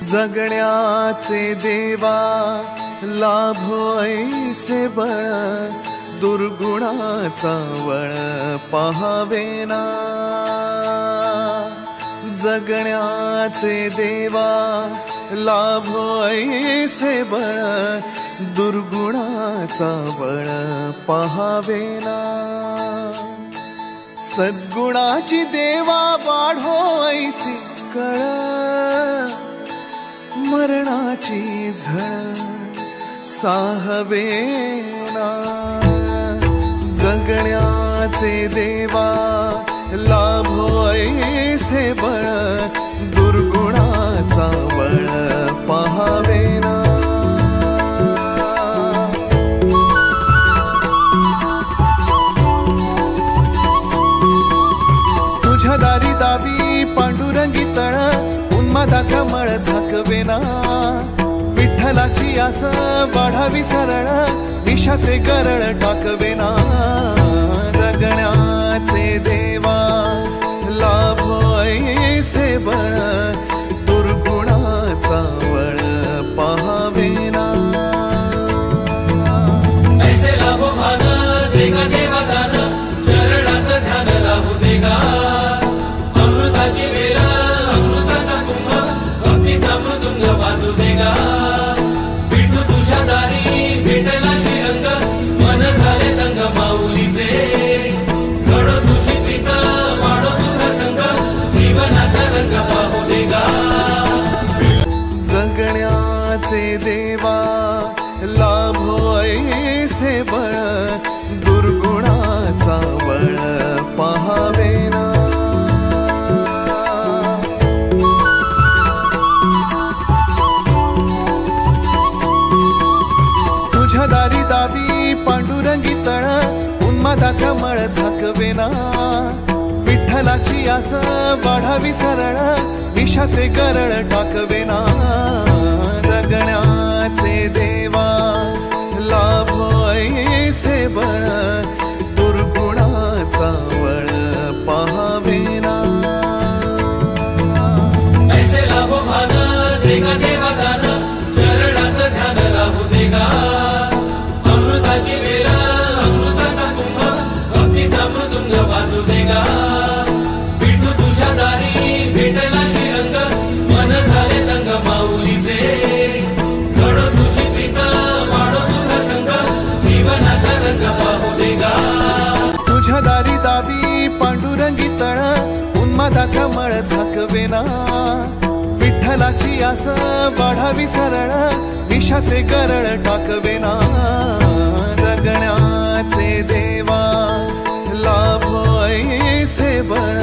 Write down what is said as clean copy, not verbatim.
जगण्याचे देवा लाभो ऐसे बळ, दुर्गुणाचा वळ पाहावेना। जगण्याचे देवा लाभो ऐसे बळ, दुर्गुणाचा बळ पाहावेना। सद्गुणाची देवा वाढो ऐसी कळ, मरणाची झळ साहवेना। जगण्याचे देवा लाभो ऐसे बळ, दुर्गुणाचा बळ पाहावेना। तुझ्या दारी दावी पांडुरंगी तळ, उन्मादाचा मळ झाकवेना। विठ्ठलाची आस वाढावी सरळ, विषाचे गरळ टाकवेना। जगण्याचे देवा लाभो ऐसे बळ, दुर्गुणाचा बळ पाहावेना। ऐसे लाभो भान देगा देवा दान, चरणात ध्यान लाभू देगा। अमृताची वेल अमृताचा कुंभ, भक्तीचा मृदुंग वाजू देगा। विठू तुझ्या दारी भेटला श्रीरंग, मन झाले दंग माऊलीचे। घडो तुझी प्रीत वाढो तुझा संग, जीवनाचा रंग पाहू देगा। जगण्याचे देवा लाभो ऐसे बळ, दुर्गुणाचा बळ पाहावेना। तुझ्या दारी दावी पांडुरंगी तळ, उन्मादाचा मळ झाकवेना। विठ्ठलाची आस वाढावी सरळ, विषाचे गरळ टाकवेना। जगण्याचे देवा लाभो ऐसे बळ, दुर्गुणाचा बळ पाहावेना। ऐसे लाभो भान देगा देवा दान, चरणात ध्यान लाभू देगा। अमृताची वेल अमृताचा कुंभ, भक्तीचा मृदुंग वाजू देगा। विठू तुझ्या दारी भेटला श्रीरंग, मन झाले दंग माऊलीचे। घडो तुझी प्रीत वाढो तुझा संग, जीवनाचा रंग पाहू देगा। तुझ्या दारी दावी पांडुरंगी तळ, उन्मादाचा मळ झाकवेना। विठ्ठलाची आस वाढावी सरळ, विषाचे गरळ टाकवेना। जगण्याचे देवा लाभो ऐसे बळ,